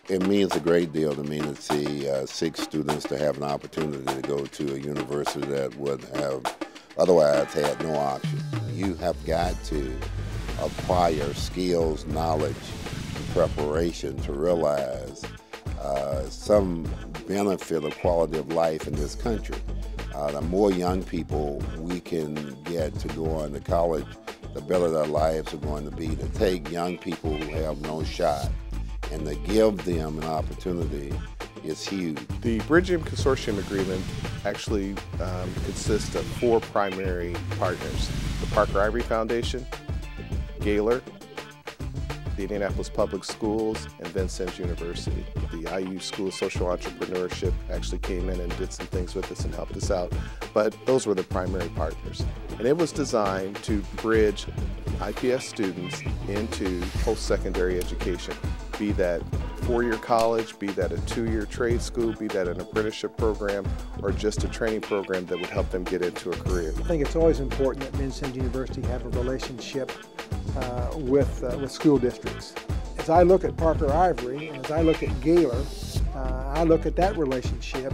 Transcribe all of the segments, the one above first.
It means a great deal to me to see 6 students to have an opportunity to go to a university that would have otherwise had no option. You have got to acquire skills, knowledge, and preparation to realize some benefit of quality of life in this country. The more young people we can get to go on to college, the better their lives are going to be. To take young people who have no shot and to give them an opportunity is huge. The Bridging Consortium Agreement actually consists of 4 primary partners: the Parker Ivory Foundation, GAYLOR, the Indianapolis Public Schools, and VINCENNES University. The IU School of Social Entrepreneurship actually came in and did some things with us and helped us out, but those were the primary partners. And it was designed to bridge IPS students into post-secondary education, be that 4-year college, be that a 2-year trade school, be that an apprenticeship program, or just a training program that would help them get into a career. I think it's always important that VINCENNES University have a relationship with school districts. As I look at Parker Ivory, and as I look at GAYLOR, I look at that relationship.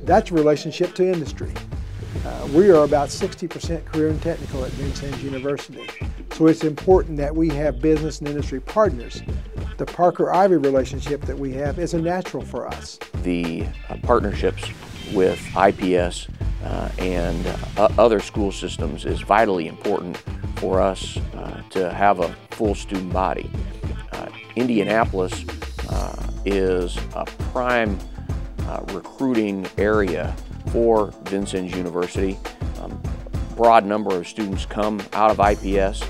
That's a relationship to industry. We are about 60% career and technical at VINCENNES University. So it's important that we have business and industry partners. The Parker Ivory relationship that we have is a natural for us. The partnerships with IPS and other school systems is vitally important for us to have a full student body. Indianapolis is a prime recruiting area for VINCENNES University. Broad number of students come out of IPS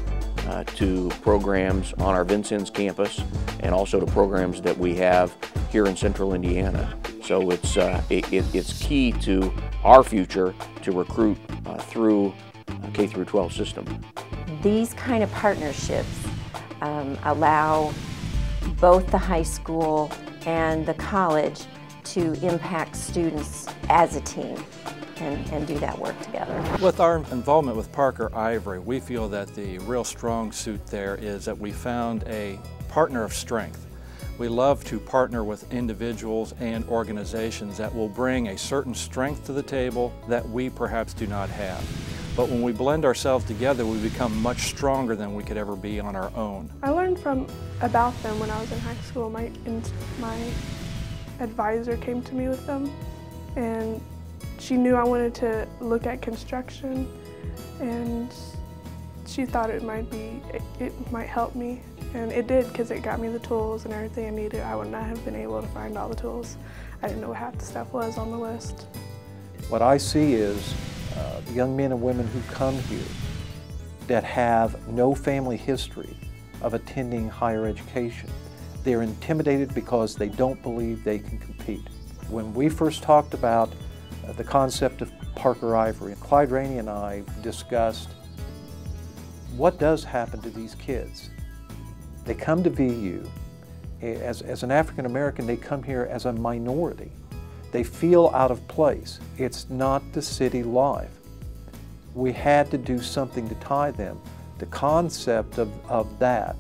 to programs on our VINCENNES campus and also to programs that we have here in central Indiana. So it's key to our future to recruit through K-12 system. These kind of partnerships allow both the high school and the college to impact students as a team and do that work together. With our involvement with Parker Ivory, we feel that the real strong suit there is that we found a partner of strength. We love to partner with individuals and organizations that will bring a certain strength to the table that we perhaps do not have. But when we blend ourselves together, we become much stronger than we could ever be on our own. I learned about them when I was in high school. My advisor came to me with them, and she knew I wanted to look at construction, and she thought it might help me, and it did, because it got me the tools and everything I needed. I would not have been able to find all the tools. I didn't know what half the stuff was on the list. What I see is the young men and women who come here that have no family history of attending higher education. They're intimidated because they don't believe they can compete. When we first talked about the concept of Parker Ivory, Clyde Rainey and I discussed what does happen to these kids. They come to VU, as an African American, they come here as a minority. They feel out of place. It's not the city life. We had to do something to tie them. The concept of that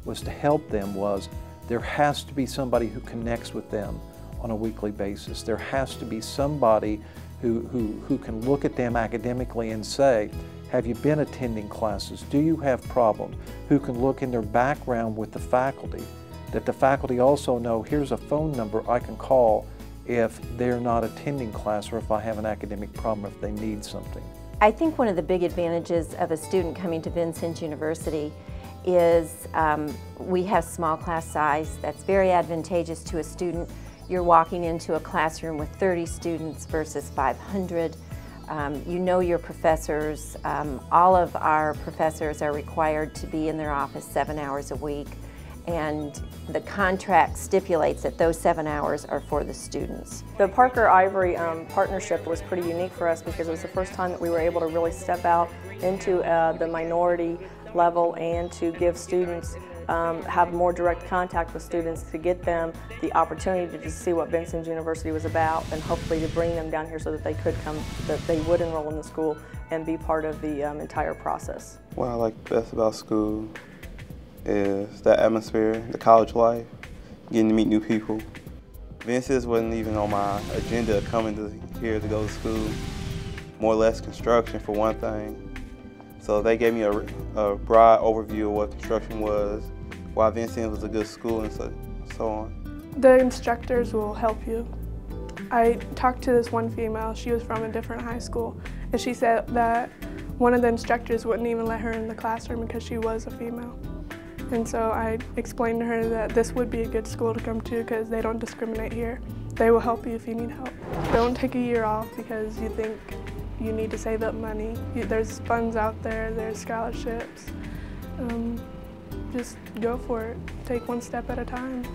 was to help them was there has to be somebody who connects with them on a weekly basis. There has to be somebody who can look at them academically and say, have you been attending classes? Do you have problems? Who can look in their background with the faculty, that the faculty also know, here's a phone number I can call if they're not attending class or if I have an academic problem, if they need something. I think one of the big advantages of a student coming to VINCENNES University is we have small class size. That's very advantageous to a student. You're walking into a classroom with 30 students versus 500. You know your professors. All of our professors are required to be in their office 7 hours a week, and the contract stipulates that those 7 hours are for the students. The Parker Ivory partnership was pretty unique for us because it was the first time that we were able to really step out into the minority level and to give students, have more direct contact with students, to get them the opportunity to see what VINCENNES University was about, and hopefully to bring them down here so that they could come, that they would enroll in the school and be part of the entire process. What I like best about school is the atmosphere, the college life. getting to meet new people. VINCENNES wasn't even on my agenda coming here to go to school. More or less construction for one thing. So they gave me a broad overview of what construction was, why VINCENNES was a good school, and so on. The instructors will help you. I talked to this one female, she was from a different high school, and she said that one of the instructors wouldn't even let her in the classroom because she was a female. And so I explained to her that this would be a good school to come to because they don't discriminate here. They will help you if you need help. Don't take a year off because you think you need to save up money. There's funds out there, there's scholarships. Just go for it. Take one step at a time.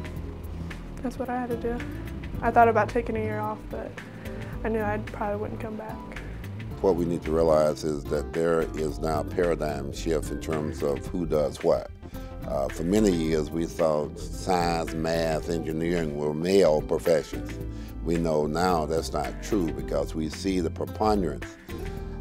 That's what I had to do. I thought about taking a year off, but I knew I probably wouldn't come back. What we need to realize is that there is now a paradigm shift in terms of who does what. For many years, we thought science, math, engineering were male professions. We know now that's not true because we see the preponderance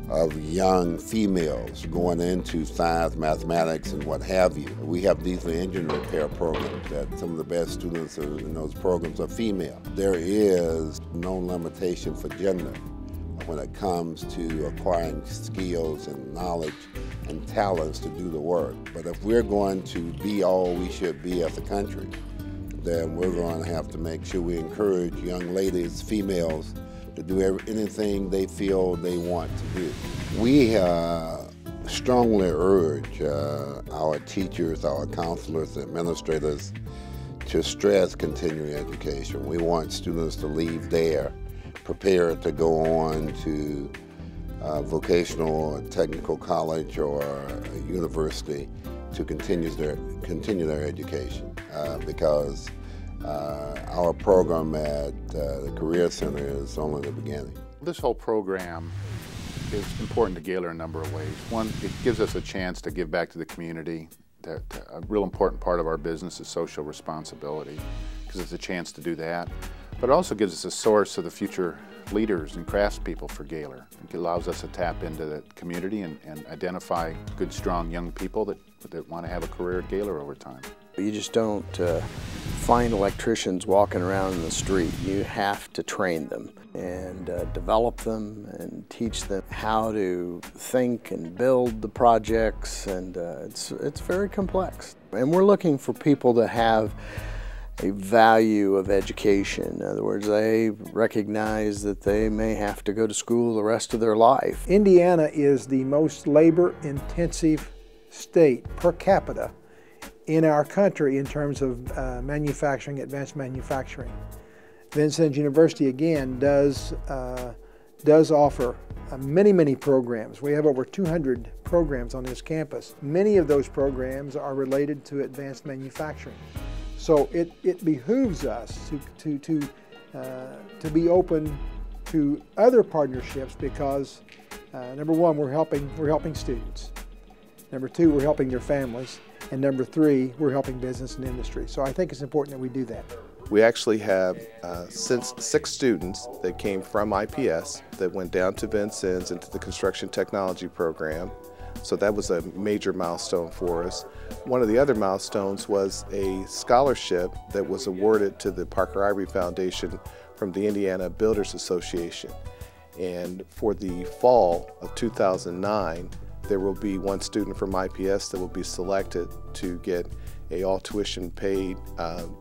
of young females going into science, mathematics, and what have you. We have diesel engine repair programs that some of the best students in those programs are female. There is no limitation for gender when it comes to acquiring skills and knowledge and talents to do the work. But if we're going to be all we should be as a country, then we're going to have to make sure we encourage young ladies, females, to do anything they feel they want to do. We strongly urge our teachers, our counselors, administrators to stress continuing education. We want students to leave there prepared to go on to vocational or technical college or a university to continue their education because our program at the Career Center is only the beginning. This whole program is important to Gaylor in a number of ways. One, it gives us a chance to give back to the community. A real important part of our business is social responsibility because it's a chance to do that. But it also gives us a source of the future leaders and craftspeople for Gaylor. It allows us to tap into the community and identify good, strong young people that want to have a career at Gaylor over time. You just don't find electricians walking around in the street. You have to train them and develop them and teach them how to think and build the projects, and it's very complex. And we're looking for people that have a value of education. In other words, they recognize that they may have to go to school the rest of their life. Indiana is the most labor-intensive state per capita in our country in terms of manufacturing, advanced manufacturing. VINCENNES University, again, does offer many programs. We have over 200 programs on this campus. Many of those programs are related to advanced manufacturing. So it behooves us to be open to other partnerships because number one, we're helping students. Number two, we're helping their families. And number three, we're helping business and industry. So I think it's important that we do that. We actually have since 6 students that came from IPS that went down to VINCENNES into the construction technology program. So that was a major milestone for us. One of the other milestones was a scholarship that was awarded to the Parker Ivory Foundation from the Indiana Builders Association. And for the fall of 2009, there will be one student from IPS that will be selected to get a all tuition paid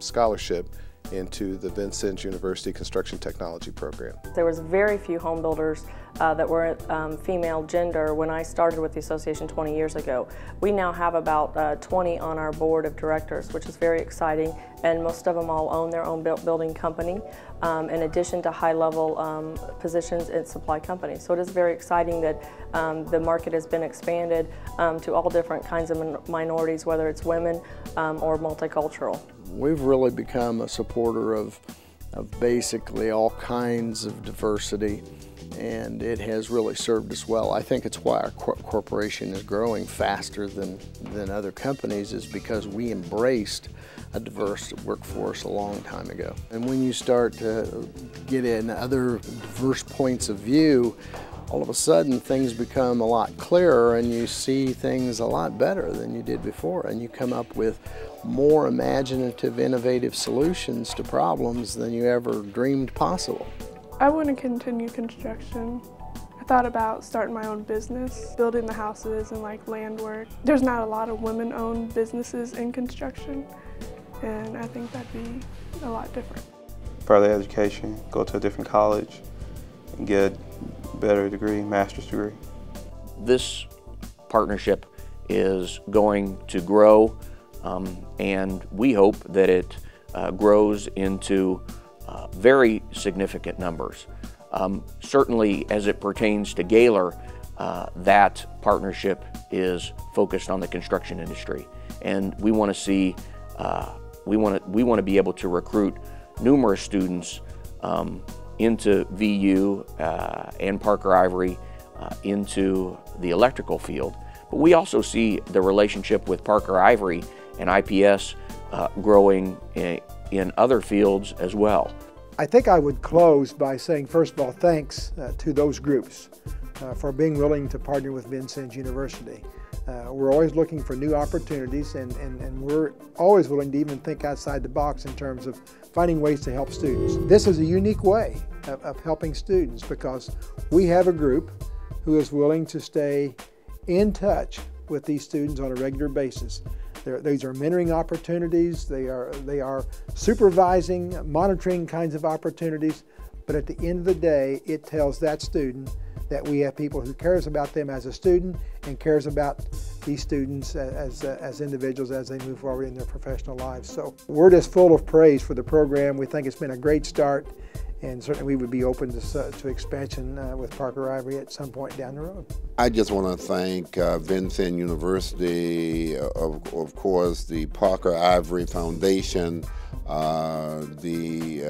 scholarship into the VINCENNES University Construction Technology Program. There was very few home builders that were female gender when I started with the association 20 years ago. We now have about 20 on our board of directors, which is very exciting, and most of them all own their own building company, in addition to high-level positions in supply companies. So it is very exciting that the market has been expanded to all different kinds of minorities, whether it's women or multicultural. We've really become a supporter of basically all kinds of diversity, and it has really served us well. I think it's why our corporation is growing faster than other companies, is because we embraced a diverse workforce a long time ago. And when you start to get in other diverse points of view, all of a sudden things become a lot clearer and you see things a lot better than you did before, and you come up with more imaginative, innovative solutions to problems than you ever dreamed possible. I want to continue construction. I thought about starting my own business, building the houses and like land work. There's not a lot of women-owned businesses in construction, and I think that'd be a lot different. Further education, go to a different college and get a better degree, master's degree. This partnership is going to grow, and we hope that it grows into very significant numbers. Certainly as it pertains to Gaylor, that partnership is focused on the construction industry, and we want to see, we want to be able to recruit numerous students into VU and Parker Ivory into the electrical field. But we also see the relationship with Parker Ivory and IPS growing in other fields as well. I think I would close by saying, first of all, thanks to those groups for being willing to partner with Vincennes University. We're always looking for new opportunities, and we're always willing to even think outside the box in terms of finding ways to help students. This is a unique way of helping students because we have a group who is willing to stay in touch with these students on a regular basis. These are mentoring opportunities, they are supervising, monitoring kinds of opportunities, but at the end of the day, it tells that student that we have people who cares about them as a student and cares about these students as individuals as they move forward in their professional lives. So we're just full of praise for the program. We think it's been a great start, and certainly we would be open to expansion with Parker Ivory at some point down the road. I just want to thank Vincennes University, of course, the Parker Ivory Foundation, the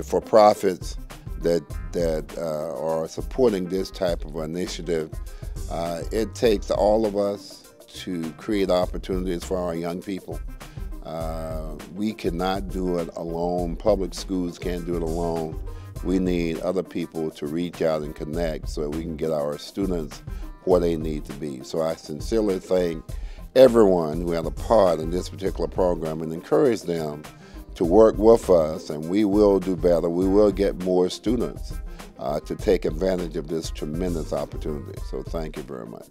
for-profits that are supporting this type of initiative. It takes all of us to create opportunities for our young people. We cannot do it alone. Public schools can't do it alone. We need other people to reach out and connect so that we can get our students where they need to be. So I sincerely thank everyone who had a part in this particular program and encourage them to work with us, and we will do better. We will get more students to take advantage of this tremendous opportunity. So thank you very much.